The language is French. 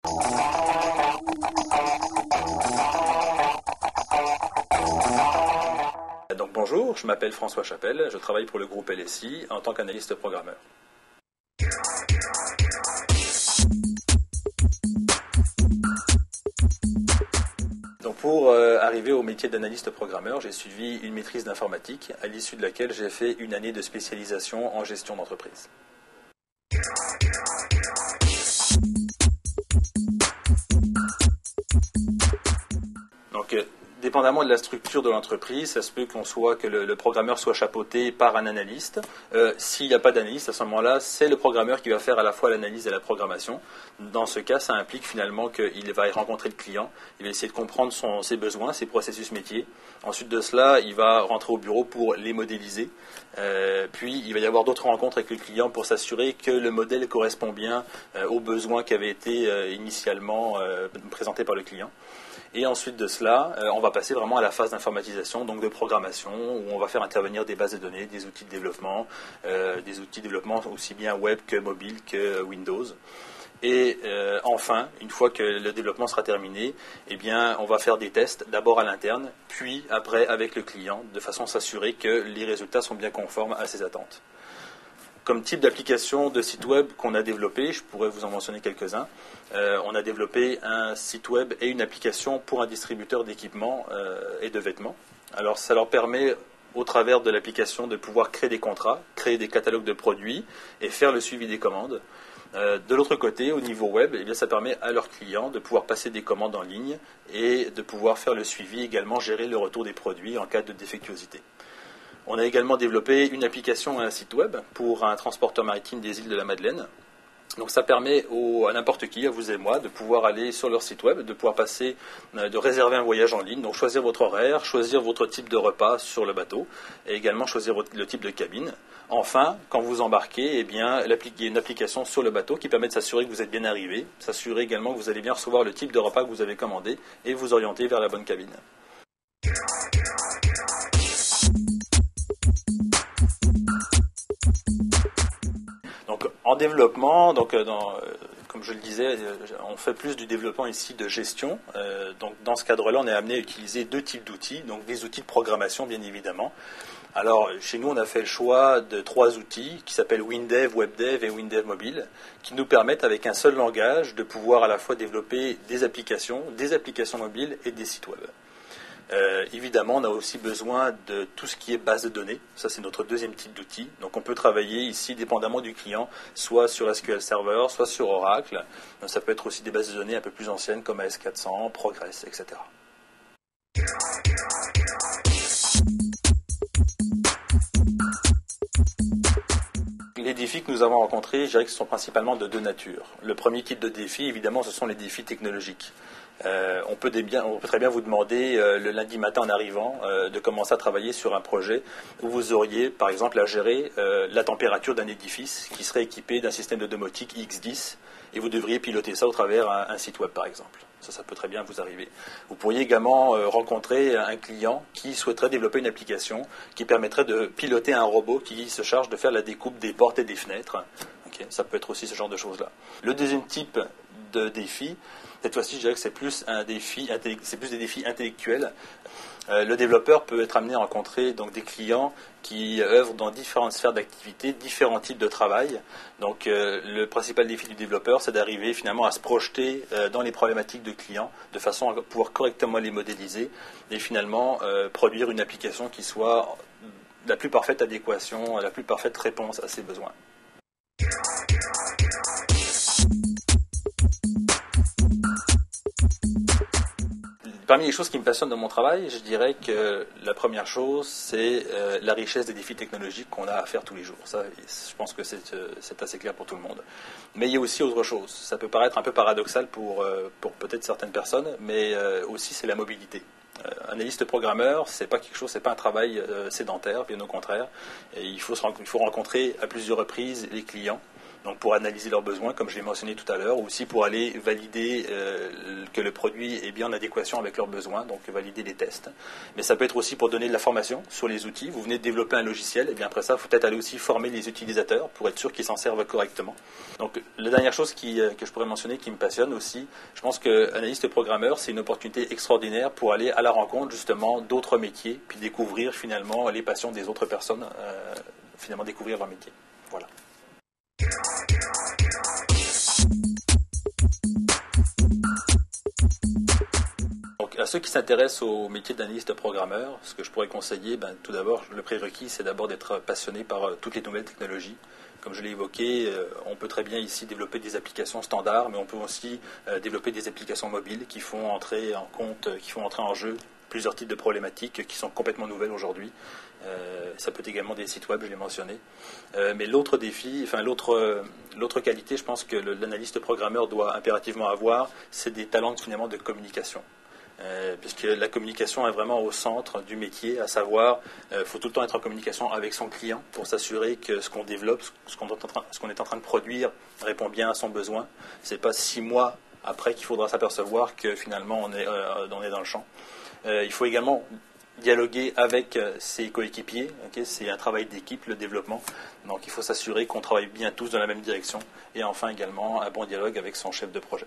Donc bonjour, je m'appelle François Chapelle, je travaille pour le groupe LSI en tant qu'analyste programmeur. Donc pour arriver au métier d'analyste programmeur, j'ai suivi une maîtrise d'informatique, à l'issue de laquelle j'ai fait une année de spécialisation en gestion d'entreprise. Donc, dépendamment de la structure de l'entreprise, ça se peut que le programmeur soit chapeauté par un analyste. S'il n'y a pas d'analyste, à ce moment-là, c'est le programmeur qui va faire à la fois l'analyse et la programmation. Dans ce cas, ça implique finalement qu'il va rencontrer le client, il va essayer de comprendre ses besoins, ses processus métiers. Ensuite de cela, il va rentrer au bureau pour les modéliser. Puis, il va y avoir d'autres rencontres avec le client pour s'assurer que le modèle correspond bien aux besoins qui avaient été initialement présentés par le client. Et ensuite de cela, on va passer vraiment à la phase d'informatisation, donc de programmation, où on va faire intervenir des bases de données, des outils de développement aussi bien web que mobile que Windows. Et enfin, une fois que le développement sera terminé, eh bien, on va faire des tests, d'abord à l'interne, puis après avec le client, de façon à s'assurer que les résultats sont bien conformes à ses attentes. Comme type d'application de site web qu'on a développé, je pourrais vous en mentionner quelques-uns. On a développé un site web et une application pour un distributeur d'équipements et de vêtements. Alors ça leur permet, au travers de l'application, de pouvoir créer des contrats, créer des catalogues de produits et faire le suivi des commandes. De l'autre côté, au niveau web, eh bien, ça permet à leurs clients de pouvoir passer des commandes en ligne et de pouvoir faire le suivi, également gérer le retour des produits en cas de défectuosité. On a également développé une application et un site web pour un transporteur maritime des îles de la Madeleine. Donc ça permet à n'importe qui, à vous et moi, de pouvoir aller sur leur site web, de pouvoir de réserver un voyage en ligne, donc choisir votre horaire, choisir votre type de repas sur le bateau, et également choisir le type de cabine. Enfin, quand vous embarquez, eh bien, il y a une application sur le bateau qui permet de s'assurer que vous êtes bien arrivé, s'assurer également que vous allez bien recevoir le type de repas que vous avez commandé, et vous orienter vers la bonne cabine. Donc, en développement, comme je le disais, on fait plus du développement ici de gestion. Donc, dans ce cadre-là, on est amené à utiliser deux types d'outils. Donc, des outils de programmation, bien évidemment. Alors, chez nous, on a fait le choix de 3 outils qui s'appellent WinDev, WebDev et WinDev Mobile, qui nous permettent, avec un seul langage, de pouvoir à la fois développer des applications mobiles et des sites web. Évidemment, on a aussi besoin de tout ce qui est base de données. Ça, c'est notre deuxième type d'outil. Donc, on peut travailler ici, dépendamment du client, soit sur SQL Server, soit sur Oracle. Donc, ça peut être aussi des bases de données un peu plus anciennes comme AS400, Progress, etc. Les défis que nous avons rencontrés, je dirais que ce sont principalement de deux natures. Le premier type de défi, évidemment, ce sont les défis technologiques. On peut très bien vous demander, le lundi matin en arrivant, de commencer à travailler sur un projet où vous auriez, par exemple, à gérer la température d'un édifice qui serait équipé d'un système de domotique X10, et vous devriez piloter ça au travers un site web, par exemple. Ça peut très bien vous arriver. Vous pourriez également rencontrer un client qui souhaiterait développer une application qui permettrait de piloter un robot qui se charge de faire la découpe des portes et des fenêtres. Okay, ça peut être aussi ce genre de choses-là. Le deuxième type de défi, cette fois-ci, je dirais que c'est plus des défis intellectuels. Le développeur peut être amené à rencontrer donc des clients qui œuvrent dans différentes sphères d'activité, différents types de travail. Donc le principal défi du développeur, c'est d'arriver finalement à se projeter dans les problématiques de clients de façon à pouvoir correctement les modéliser et finalement produire une application qui soit la plus parfaite adéquation, la plus parfaite réponse à ses besoins. Parmi les choses qui me passionnent dans mon travail, je dirais que la première chose, c'est la richesse des défis technologiques qu'on a à faire tous les jours. Ça, je pense que c'est assez clair pour tout le monde. Mais il y a aussi autre chose. Ça peut paraître un peu paradoxal pour peut-être certaines personnes, mais aussi c'est la mobilité. Analyste programmeur, c'est pas un travail sédentaire, bien au contraire. Et il faut rencontrer à plusieurs reprises les clients. Donc pour analyser leurs besoins, comme je l'ai mentionné tout à l'heure, ou aussi pour aller valider que le produit est bien en adéquation avec leurs besoins, donc valider les tests. Mais ça peut être aussi pour donner de la formation sur les outils. Vous venez de développer un logiciel, et bien après ça, il faut peut-être aller aussi former les utilisateurs pour être sûr qu'ils s'en servent correctement. Donc la dernière chose que je pourrais mentionner qui me passionne aussi, je pense que analyste programmeur, c'est une opportunité extraordinaire pour aller à la rencontre justement d'autres métiers, puis découvrir finalement les passions des autres personnes, finalement découvrir leur métier. Voilà. Donc, à ceux qui s'intéressent au métier d'analyste programmeur, ce que je pourrais conseiller, tout d'abord, le prérequis, c'est d'abord d'être passionné par toutes les nouvelles technologies. Comme je l'ai évoqué, on peut très bien ici développer des applications standards, mais on peut aussi développer des applications mobiles qui font entrer en jeu plusieurs types de problématiques qui sont complètement nouvelles aujourd'hui. Ça peut être également des sites web, je l'ai mentionné. Mais l'autre défi, l'autre qualité, je pense que l'analyste programmeur doit impérativement avoir, c'est des talents finalement de communication. Puisque la communication est vraiment au centre du métier, à savoir, il faut tout le temps être en communication avec son client pour s'assurer que ce qu'on développe, ce qu'on est en train de produire répond bien à son besoin. Ce n'est pas 6 mois après qu'il faudra s'apercevoir que finalement on est dans le champ. Il faut également dialoguer avec ses coéquipiers. C'est un travail d'équipe, le développement. Donc il faut s'assurer qu'on travaille bien tous dans la même direction. Et enfin également un bon dialogue avec son chef de projet.